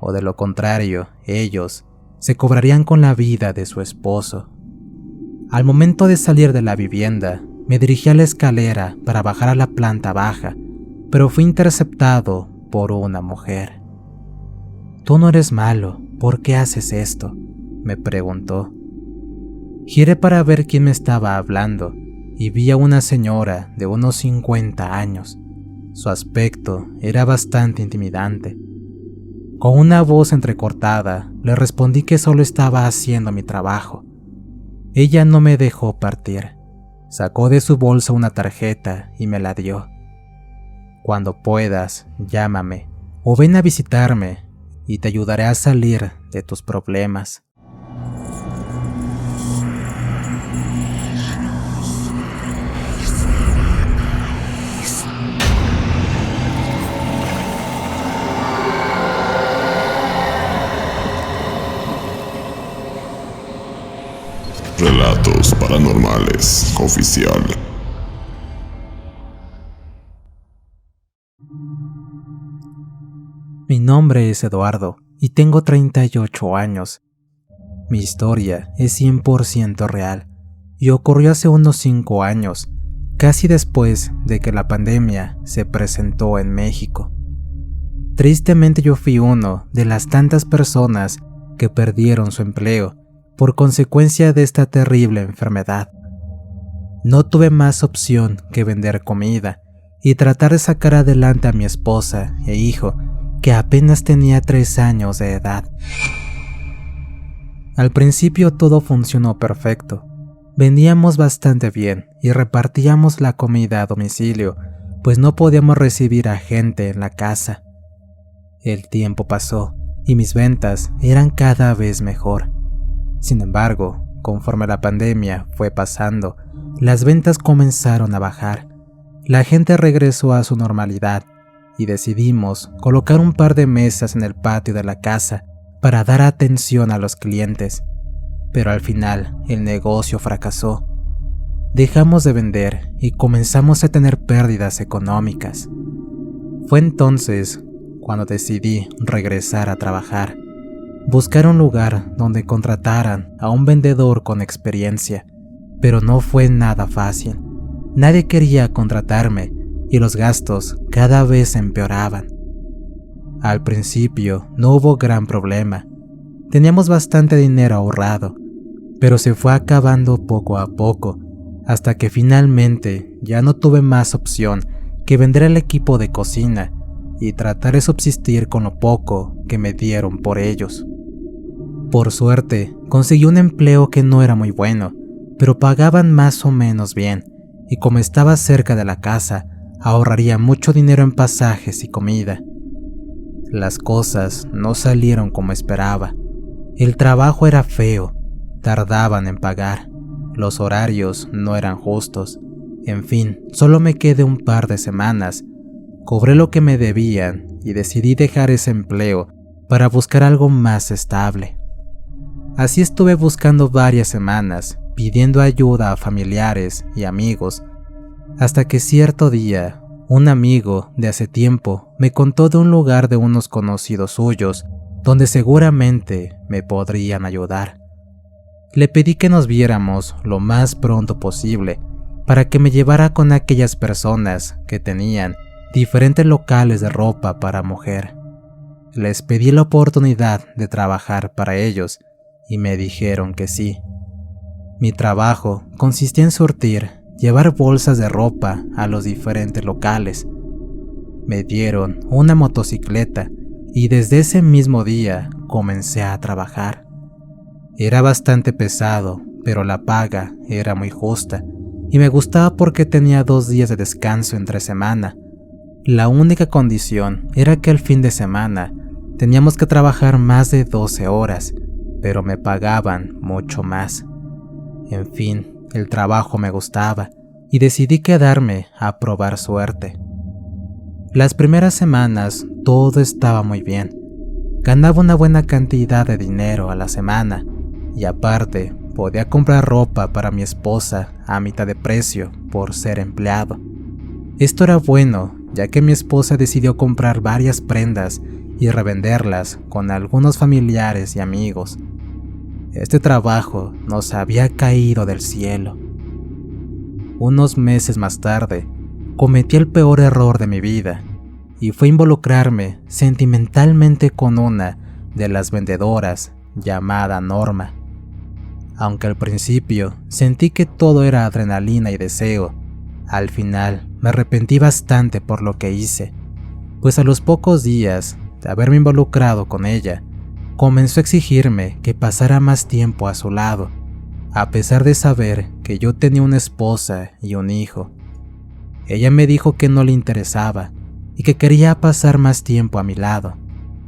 o de lo contrario, ellos se cobrarían con la vida de su esposo. Al momento de salir de la vivienda, me dirigí a la escalera para bajar a la planta baja, pero fui interceptado por una mujer. «Tú no eres malo, ¿por qué haces esto?», me preguntó. Giré para ver quién me estaba hablando y vi a una señora de unos 50 años. Su aspecto era bastante intimidante. Con una voz entrecortada, le respondí que solo estaba haciendo mi trabajo. Ella no me dejó partir. Sacó de su bolsa una tarjeta y me la dio. «Cuando puedas, llámame o ven a visitarme y te ayudaré a salir de tus problemas». Relatos Paranormales Oficial. Mi nombre es Eduardo y tengo 38 años. Mi historia es 100% real y ocurrió hace unos 5 años, casi después de que la pandemia se presentó en México. Tristemente yo fui uno de las tantas personas que perdieron su empleo por consecuencia de esta terrible enfermedad. No tuve más opción que vender comida y tratar de sacar adelante a mi esposa e hijo, que apenas tenía 3 años de edad. Al principio todo funcionó perfecto. Vendíamos bastante bien y repartíamos la comida a domicilio, pues no podíamos recibir a gente en la casa. El tiempo pasó y mis ventas eran cada vez mejor. Sin embargo, conforme la pandemia fue pasando, las ventas comenzaron a bajar. La gente regresó a su normalidad y decidimos colocar un par de mesas en el patio de la casa para dar atención a los clientes. Pero al final el negocio fracasó. Dejamos de vender y comenzamos a tener pérdidas económicas. Fue entonces cuando decidí regresar a trabajar. Buscar un lugar donde contrataran a un vendedor con experiencia, pero no fue nada fácil. Nadie quería contratarme y los gastos cada vez empeoraban. Al principio no hubo gran problema. Teníamos bastante dinero ahorrado, pero se fue acabando poco a poco, hasta que finalmente ya no tuve más opción que vender el equipo de cocina y tratar de subsistir con lo poco que me dieron por ellos. Por suerte, conseguí un empleo que no era muy bueno, pero pagaban más o menos bien, y como estaba cerca de la casa, ahorraría mucho dinero en pasajes y comida. Las cosas no salieron como esperaba. El trabajo era feo, tardaban en pagar, los horarios no eran justos. En fin, solo me quedé un par de semanas. Cobré lo que me debían y decidí dejar ese empleo para buscar algo más estable. Así estuve buscando varias semanas, pidiendo ayuda a familiares y amigos, hasta que cierto día, un amigo de hace tiempo me contó de un lugar de unos conocidos suyos, donde seguramente me podrían ayudar. Le pedí que nos viéramos lo más pronto posible, para que me llevara con aquellas personas que tenían diferentes locales de ropa para mujer. Les pedí la oportunidad de trabajar para ellos, y me dijeron que sí. Mi trabajo consistía en surtir, llevar bolsas de ropa a los diferentes locales. Me dieron una motocicleta y desde ese mismo día comencé a trabajar. Era bastante pesado, pero la paga era muy justa y me gustaba porque tenía 2 días de descanso entre semana. La única condición era que el fin de semana teníamos que trabajar más de 12 horas, pero me pagaban mucho más. En fin, el trabajo me gustaba y decidí quedarme a probar suerte. Las primeras semanas todo estaba muy bien. Ganaba una buena cantidad de dinero a la semana y aparte podía comprar ropa para mi esposa a mitad de precio por ser empleado. Esto era bueno, ya que mi esposa decidió comprar varias prendas y revenderlas con algunos familiares y amigos. Este trabajo nos había caído del cielo. Unos meses más tarde, cometí el peor error de mi vida y fue involucrarme sentimentalmente con una de las vendedoras llamada Norma. Aunque al principio sentí que todo era adrenalina y deseo, al final me arrepentí bastante por lo que hice, pues a los pocos días de haberme involucrado con ella, comenzó a exigirme que pasara más tiempo a su lado, a pesar de saber que yo tenía una esposa y un hijo. Ella me dijo que no le interesaba y que quería pasar más tiempo a mi lado,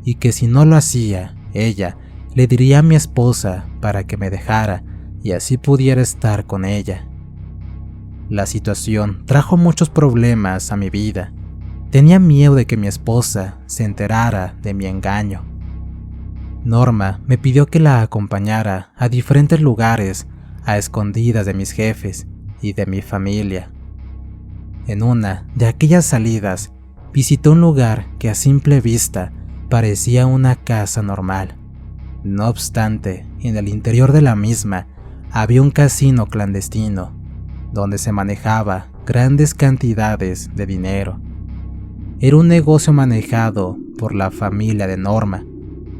y que si no lo hacía, ella le diría a mi esposa para que me dejara y así pudiera estar con ella. La situación trajo muchos problemas a mi vida. Tenía miedo de que mi esposa se enterara de mi engaño. Norma me pidió que la acompañara a diferentes lugares a escondidas de mis jefes y de mi familia. En una de aquellas salidas, visité un lugar que a simple vista parecía una casa normal. No obstante, en el interior de la misma había un casino clandestino, donde se manejaba grandes cantidades de dinero. Era un negocio manejado por la familia de Norma,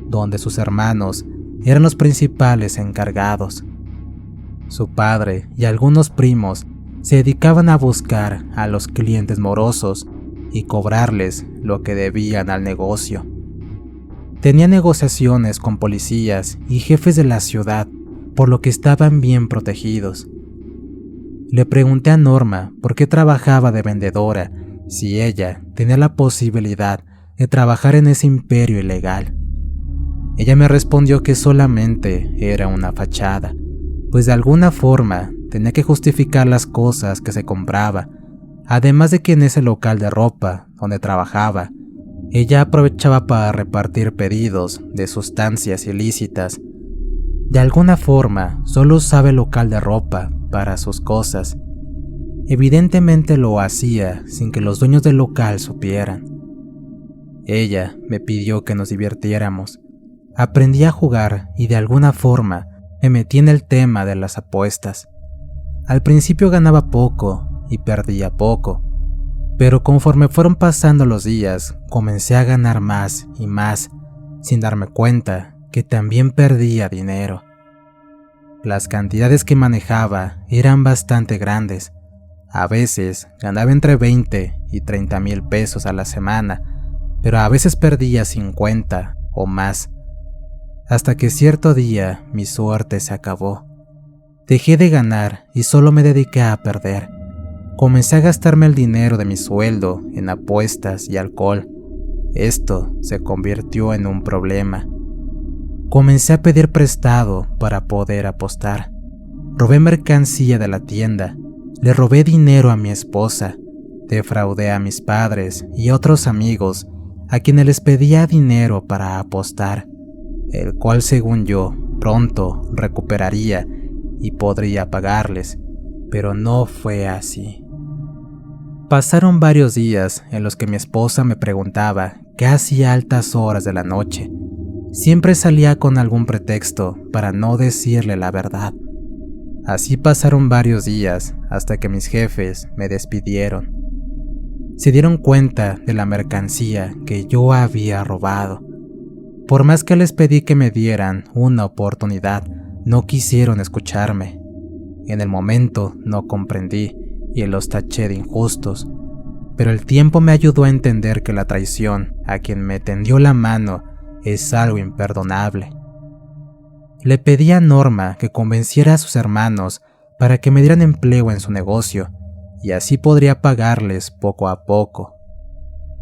donde sus hermanos eran los principales encargados. Su padre y algunos primos se dedicaban a buscar a los clientes morosos y cobrarles lo que debían al negocio. Tenía negociaciones con policías y jefes de la ciudad, por lo que estaban bien protegidos. Le pregunté a Norma por qué trabajaba de vendedora si ella tenía la posibilidad de trabajar en ese imperio ilegal. Ella me respondió que solamente era una fachada, pues de alguna forma tenía que justificar las cosas que se compraba, además de que en ese local de ropa donde trabajaba, ella aprovechaba para repartir pedidos de sustancias ilícitas. De alguna forma, solo usaba el local de ropa para sus cosas. Evidentemente lo hacía sin que los dueños del local supieran. Ella me pidió que nos divirtiéramos. Aprendí a jugar y de alguna forma me metí en el tema de las apuestas. Al principio ganaba poco y perdía poco, pero conforme fueron pasando los días, comencé a ganar más y más, sin darme cuenta que también perdía dinero. Las cantidades que manejaba eran bastante grandes. A veces ganaba entre 20 y 30 mil pesos a la semana, pero a veces perdía 50 o más. Hasta que cierto día mi suerte se acabó. Dejé de ganar y solo me dediqué a perder. Comencé a gastarme el dinero de mi sueldo en apuestas y alcohol. Esto se convirtió en un problema. Comencé a pedir prestado para poder apostar. Robé mercancía de la tienda, le robé dinero a mi esposa, defraudé a mis padres y otros amigos a quienes les pedía dinero para apostar, el cual según yo pronto recuperaría y podría pagarles, pero no fue así. Pasaron varios días en los que mi esposa me preguntaba qué hacía a altas horas de la noche. Siempre salía con algún pretexto para no decirle la verdad. Así pasaron varios días hasta que mis jefes me despidieron. Se dieron cuenta de la mercancía que yo había robado. Por más que les pedí que me dieran una oportunidad, no quisieron escucharme. En el momento no comprendí y los taché de injustos, pero el tiempo me ayudó a entender que la traición a quien me tendió la mano es algo imperdonable. Le pedí a Norma que convenciera a sus hermanos para que me dieran empleo en su negocio, y así podría pagarles poco a poco.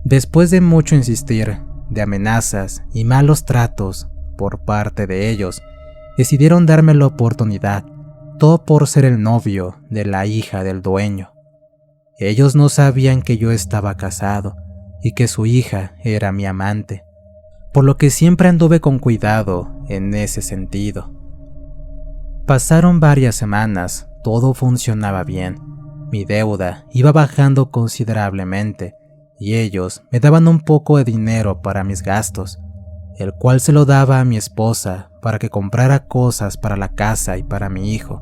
Después de mucho insistir, de amenazas y malos tratos por parte de ellos, decidieron darme la oportunidad, todo por ser el novio de la hija del dueño. Ellos no sabían que yo estaba casado y que su hija era mi amante, por lo que siempre anduve con cuidado en ese sentido. Pasaron varias semanas, todo funcionaba bien. Mi deuda iba bajando considerablemente y ellos me daban un poco de dinero para mis gastos, el cual se lo daba a mi esposa para que comprara cosas para la casa y para mi hijo.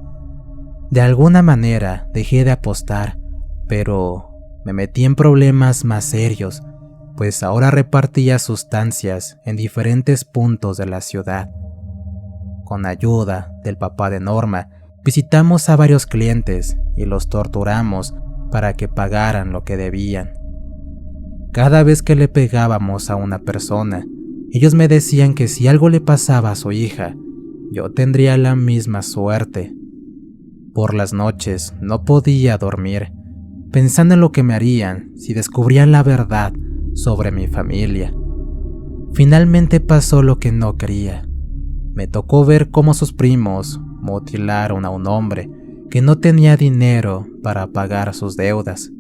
De alguna manera dejé de apostar, pero me metí en problemas más serios, pues ahora repartía sustancias en diferentes puntos de la ciudad. Con ayuda del papá de Norma, visitamos a varios clientes y los torturamos para que pagaran lo que debían. Cada vez que le pegábamos a una persona, ellos me decían que si algo le pasaba a su hija, yo tendría la misma suerte. Por las noches no podía dormir, pensando en lo que me harían si descubrían la verdad sobre mi familia. Finalmente pasó lo que no quería. Me tocó ver cómo sus primos mutilaron a un hombre que no tenía dinero para pagar sus deudas.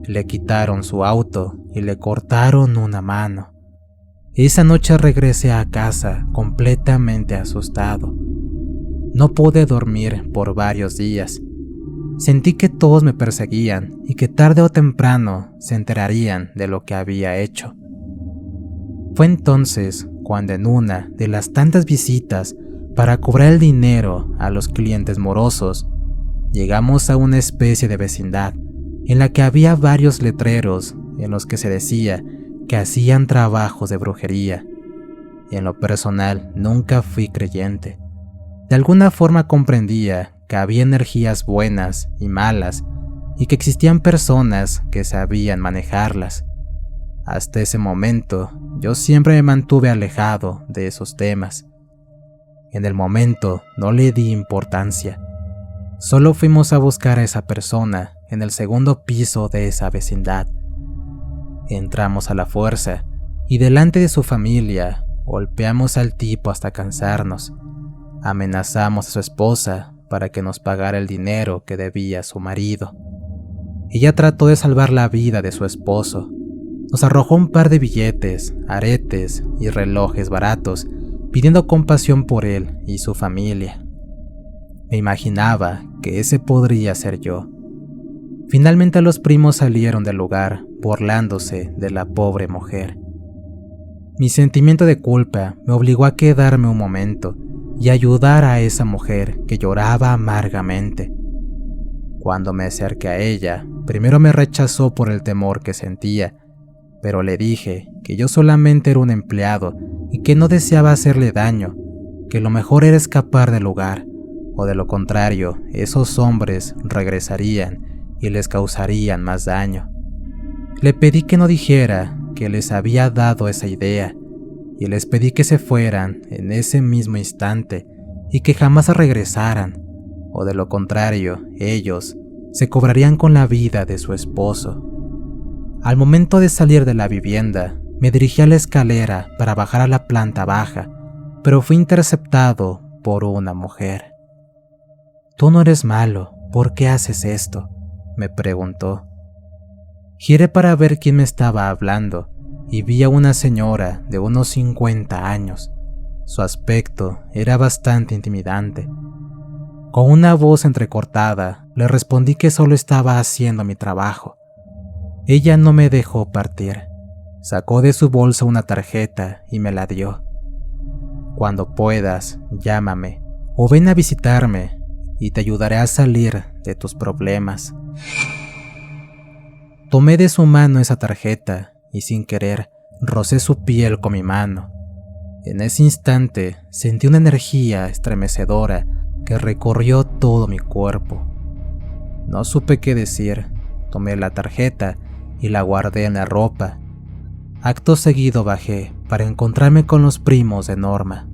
Le quitaron su auto y le cortaron una mano. Esa noche regresé a casa completamente asustado. No pude dormir por varios días. Sentí que todos me perseguían y que tarde o temprano se enterarían de lo que había hecho. Fue entonces cuando en una de las tantas visitas para cobrar el dinero a los clientes morosos, llegamos a una especie de vecindad en la que había varios letreros en los que se decía que hacían trabajos de brujería. Y en lo personal nunca fui creyente. De alguna forma comprendía que había energías buenas y malas y que existían personas que sabían manejarlas. Hasta ese momento, yo siempre me mantuve alejado de esos temas. En el momento no le di importancia. Solo fuimos a buscar a esa persona en el segundo piso de esa vecindad. Entramos a la fuerza y delante de su familia golpeamos al tipo hasta cansarnos. Amenazamos a su esposa para que nos pagara el dinero que debía su marido. Ella trató de salvar la vida de su esposo. Nos arrojó un par de billetes, aretes y relojes baratos, pidiendo compasión por él y su familia. Me imaginaba que ese podría ser yo. Finalmente los primos salieron del lugar, burlándose de la pobre mujer. Mi sentimiento de culpa me obligó a quedarme un momento y ayudar a esa mujer que lloraba amargamente. Cuando me acerqué a ella, primero me rechazó por el temor que sentía, pero le dije que yo solamente era un empleado y que no deseaba hacerle daño, que lo mejor era escapar del lugar, o de lo contrario, esos hombres regresarían y les causarían más daño. Le pedí que no dijera que les había dado esa idea, y les pedí que se fueran en ese mismo instante y que jamás regresaran, o de lo contrario, ellos se cobrarían con la vida de su esposo. Al momento de salir de la vivienda, me dirigí a la escalera para bajar a la planta baja, pero fui interceptado por una mujer. «Tú no eres malo, ¿por qué haces esto?», me preguntó. Giré para ver quién me estaba hablando y vi a una señora de unos 50 años. Su aspecto era bastante intimidante. Con una voz entrecortada, le respondí que solo estaba haciendo mi trabajo. Ella no me dejó partir. Sacó de su bolsa una tarjeta y me la dio. «Cuando puedas, llámame o ven a visitarme y te ayudaré a salir de tus problemas». Tomé de su mano esa tarjeta y sin querer rocé su piel con mi mano. En ese instante sentí una energía estremecedora que recorrió todo mi cuerpo. No supe qué decir. Tomé la tarjeta y la guardé en la ropa. Acto seguido bajé para encontrarme con los primos de Norma.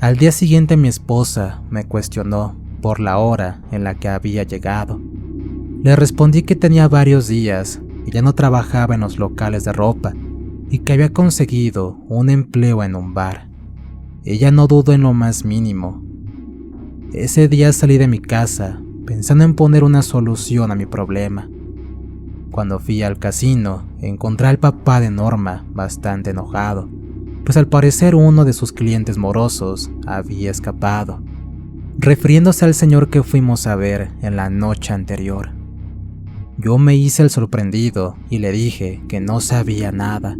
Al día siguiente mi esposa me cuestionó por la hora en la que había llegado. Le respondí que tenía varios días y ya no trabajaba en los locales de ropa y que había conseguido un empleo en un bar. Ella no dudó en lo más mínimo. Ese día salí de mi casa pensando en poner una solución a mi problema. Cuando fui al casino, encontré al papá de Norma bastante enojado, pues al parecer uno de sus clientes morosos había escapado, refiriéndose al señor que fuimos a ver en la noche anterior. Yo me hice el sorprendido y le dije que no sabía nada.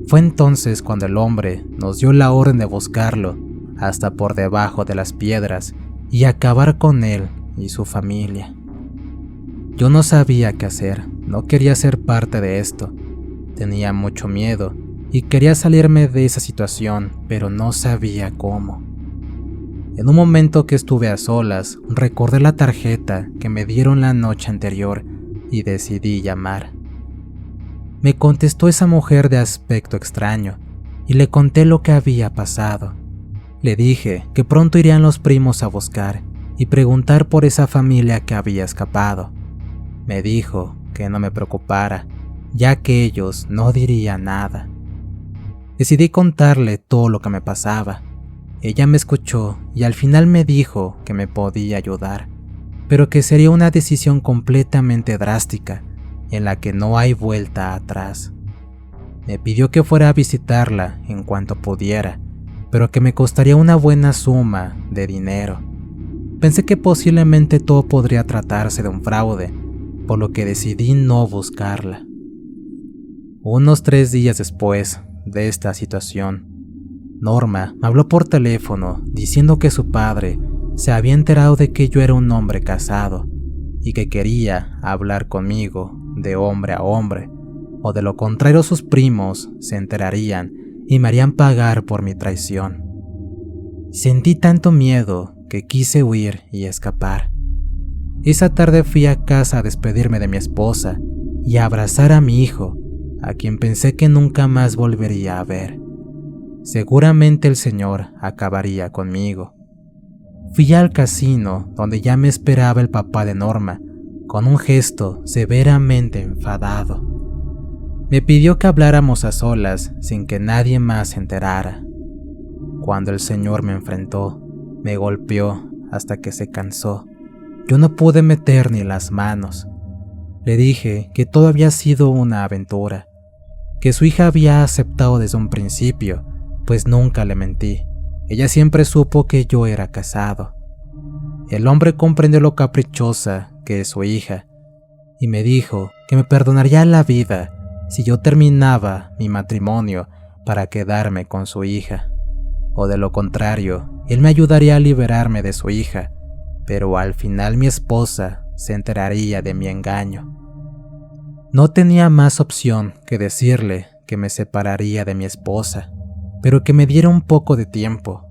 Fue entonces cuando el hombre nos dio la orden de buscarlo hasta por debajo de las piedras y acabar con él y su familia. Yo no sabía qué hacer, no quería ser parte de esto. Tenía mucho miedo y quería salirme de esa situación, pero no sabía cómo. En un momento que estuve a solas, recordé la tarjeta que me dieron la noche anterior y decidí llamar. Me contestó esa mujer de aspecto extraño y le conté lo que había pasado. Le dije que pronto irían los primos a buscar y preguntar por esa familia que había escapado. Me dijo que no me preocupara, ya que ellos no dirían nada. Decidí contarle todo lo que me pasaba. Ella me escuchó y al final me dijo que me podía ayudar, pero que sería una decisión completamente drástica, en la que no hay vuelta atrás. Me pidió que fuera a visitarla en cuanto pudiera, pero que me costaría una buena suma de dinero. Pensé que posiblemente todo podría tratarse de un fraude, por lo que decidí no buscarla. Unos 3 días después de esta situación, Norma me habló por teléfono diciendo que su padre se había enterado de que yo era un hombre casado y que quería hablar conmigo de hombre a hombre, o de lo contrario sus primos se enterarían y me harían pagar por mi traición. Sentí tanto miedo que quise huir y escapar. Esa tarde fui a casa a despedirme de mi esposa y a abrazar a mi hijo, a quien pensé que nunca más volvería a ver. Seguramente el Señor acabaría conmigo. Fui al casino donde ya me esperaba el papá de Norma, con un gesto severamente enfadado. Me pidió que habláramos a solas sin que nadie más se enterara. Cuando el Señor me enfrentó, me golpeó hasta que se cansó. Yo no pude meter ni las manos. Le dije que todo había sido una aventura, que su hija había aceptado desde un principio, pues nunca le mentí. Ella siempre supo que yo era casado. El hombre comprendió lo caprichosa que es su hija y me dijo que me perdonaría la vida si yo terminaba mi matrimonio para quedarme con su hija, o de lo contrario, él me ayudaría a liberarme de su hija, pero al final mi esposa se enteraría de mi engaño. No tenía más opción que decirle que me separaría de mi esposa, pero que me diera un poco de tiempo.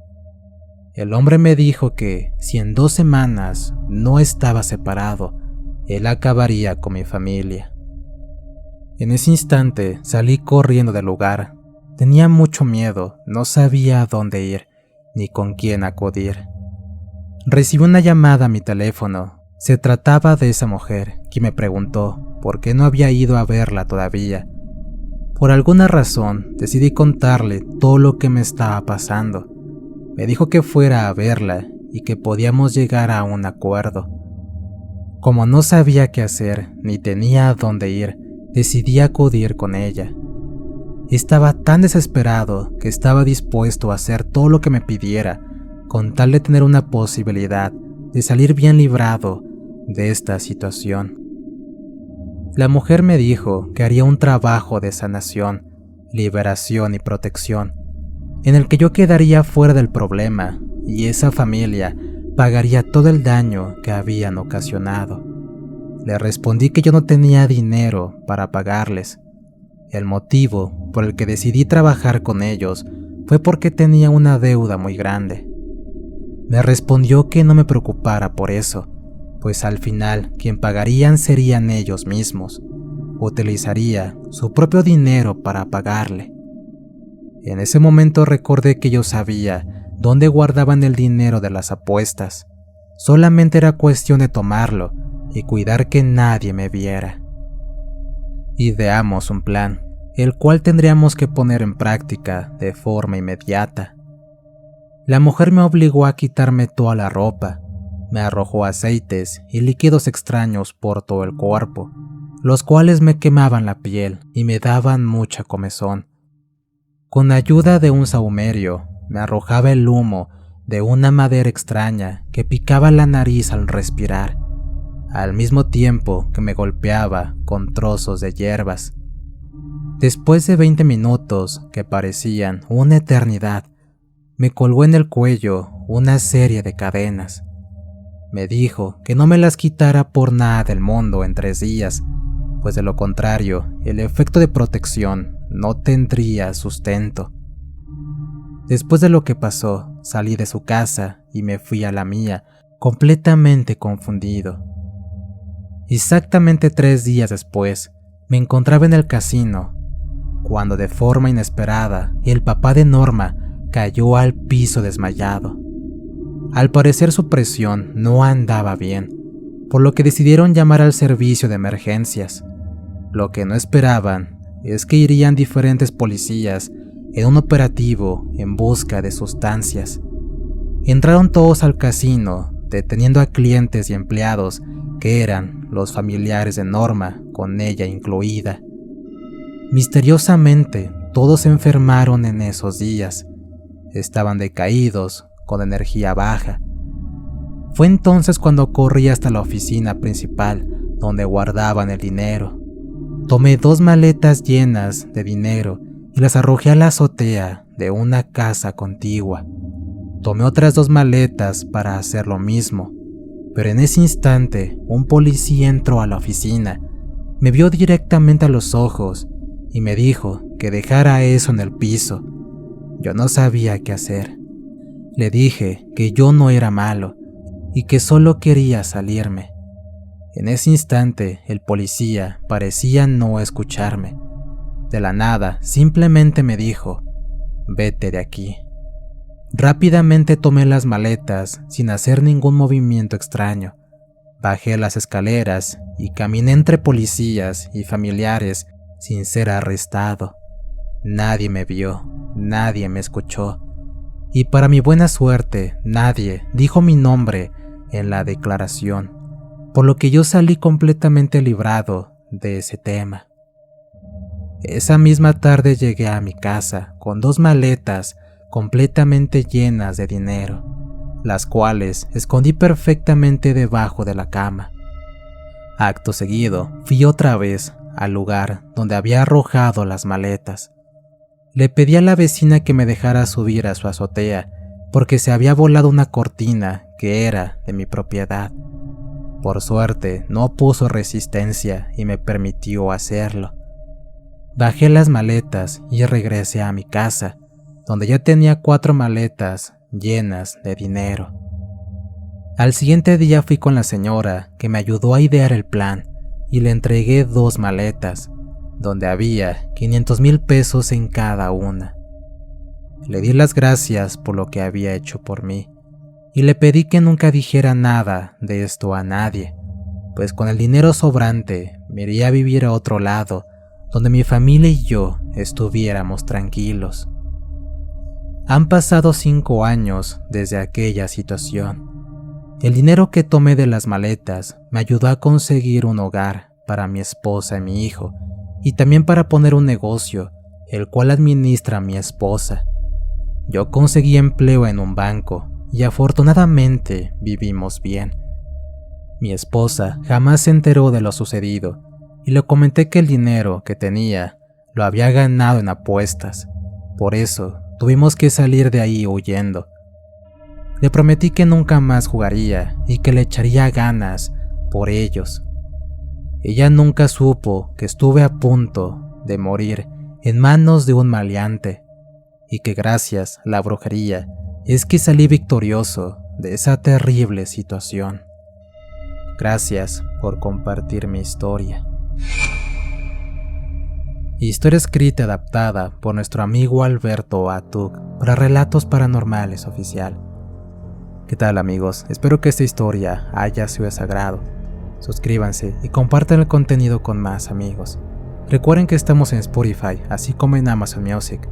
El hombre me dijo que si en 2 semanas no estaba separado, él acabaría con mi familia. En ese instante salí corriendo del lugar. Tenía mucho miedo, no sabía a dónde ir ni con quién acudir. Recibí una llamada a mi teléfono. Se trataba de esa mujer, quien me preguntó por qué no había ido a verla todavía. Por alguna razón decidí contarle todo lo que me estaba pasando. Me dijo que fuera a verla y que podíamos llegar a un acuerdo. Como no sabía qué hacer ni tenía a dónde ir, decidí acudir con ella. Estaba tan desesperado que estaba dispuesto a hacer todo lo que me pidiera, con tal de tener una posibilidad de salir bien librado de esta situación. La mujer me dijo que haría un trabajo de sanación, liberación y protección, en el que yo quedaría fuera del problema y esa familia pagaría todo el daño que habían ocasionado. Le respondí que yo no tenía dinero para pagarles. El motivo por el que decidí trabajar con ellos fue porque tenía una deuda muy grande. Me respondió que no me preocupara por eso, pues al final quien pagarían serían ellos mismos. Utilizaría su propio dinero para pagarle. En ese momento recordé que yo sabía dónde guardaban el dinero de las apuestas. Solamente era cuestión de tomarlo y cuidar que nadie me viera. Ideamos un plan, el cual tendríamos que poner en práctica de forma inmediata. La mujer me obligó a quitarme toda la ropa, me arrojó aceites y líquidos extraños por todo el cuerpo, los cuales me quemaban la piel y me daban mucha comezón. Con ayuda de un sahumerio, me arrojaba el humo de una madera extraña que picaba la nariz al respirar. al mismo tiempo que me golpeaba con trozos de hierbas. Después de 20 minutos, que parecían una eternidad, me colgó en el cuello una serie de cadenas. Me dijo que no me las quitara por nada del mundo en 3 días, pues de lo contrario, el efecto de protección no tendría sustento. Después de lo que pasó, salí de su casa y me fui a la mía, completamente confundido. Exactamente 3 días después, me encontraba en el casino, cuando de forma inesperada el papá de Norma cayó al piso desmayado. Al parecer su presión no andaba bien, por lo que decidieron llamar al servicio de emergencias. Lo que no esperaban es que irían diferentes policías en un operativo en busca de sustancias. Entraron todos al casino, deteniendo a clientes y empleados que eran los familiares de Norma, con ella incluida. Misteriosamente, todos se enfermaron en esos días. Estaban decaídos, con energía baja. Fue entonces cuando corrí hasta la oficina principal, donde guardaban el dinero. Tomé 2 maletas llenas de dinero y las arrojé a la azotea de una casa contigua. Tomé otras 2 maletas para hacer lo mismo, pero en ese instante un policía entró a la oficina, me vio directamente a los ojos y me dijo que dejara eso en el piso. Yo no sabía qué hacer. Le dije que yo no era malo y que solo quería salirme. En ese instante el policía parecía no escucharme. De la nada simplemente me dijo: «Vete de aquí». Rápidamente tomé las maletas sin hacer ningún movimiento extraño. Bajé las escaleras y caminé entre policías y familiares sin ser arrestado. Nadie me vio, nadie me escuchó, y para mi buena suerte, nadie dijo mi nombre en la declaración, por lo que yo salí completamente librado de ese tema. Esa misma tarde llegué a mi casa con 2 maletas completamente llenas de dinero, las cuales escondí perfectamente debajo de la cama. Acto seguido, fui otra vez al lugar donde había arrojado las maletas. Le pedí a la vecina que me dejara subir a su azotea, porque se había volado una cortina que era de mi propiedad. Por suerte, no puso resistencia y me permitió hacerlo. Bajé las maletas y regresé a mi casa, donde ya tenía 4 maletas llenas de dinero. Al siguiente día fui con la señora que me ayudó a idear el plan y le entregué 2 maletas, donde había 500,000 pesos en cada una. Le di las gracias por lo que había hecho por mí y le pedí que nunca dijera nada de esto a nadie, pues con el dinero sobrante me iría a vivir a otro lado donde mi familia y yo estuviéramos tranquilos. Han pasado 5 años desde aquella situación. El dinero que tomé de las maletas me ayudó a conseguir un hogar para mi esposa y mi hijo, y también para poner un negocio, el cual administra mi esposa. Yo conseguí empleo en un banco y afortunadamente vivimos bien. Mi esposa jamás se enteró de lo sucedido y le comenté que el dinero que tenía lo había ganado en apuestas. Por eso tuvimos que salir de ahí huyendo. Le prometí que nunca más jugaría y que le echaría ganas por ellos. Ella nunca supo que estuve a punto de morir en manos de un maleante y que gracias a la brujería es que salí victorioso de esa terrible situación. Gracias por compartir mi historia. Historia escrita y adaptada por nuestro amigo Alberto Atug para Relatos Paranormales Oficial. ¿Qué tal, amigos? Espero que esta historia haya sido de su agrado. Suscríbanse y compartan el contenido con más amigos. Recuerden que estamos en Spotify, así como en Amazon Music.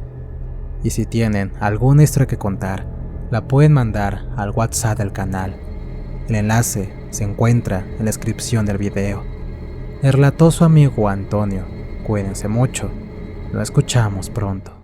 Y si tienen alguna historia que contar, la pueden mandar al WhatsApp del canal. El enlace se encuentra en la descripción del video. Le relató su amigo Antonio. Cuídense mucho. Nos escuchamos pronto.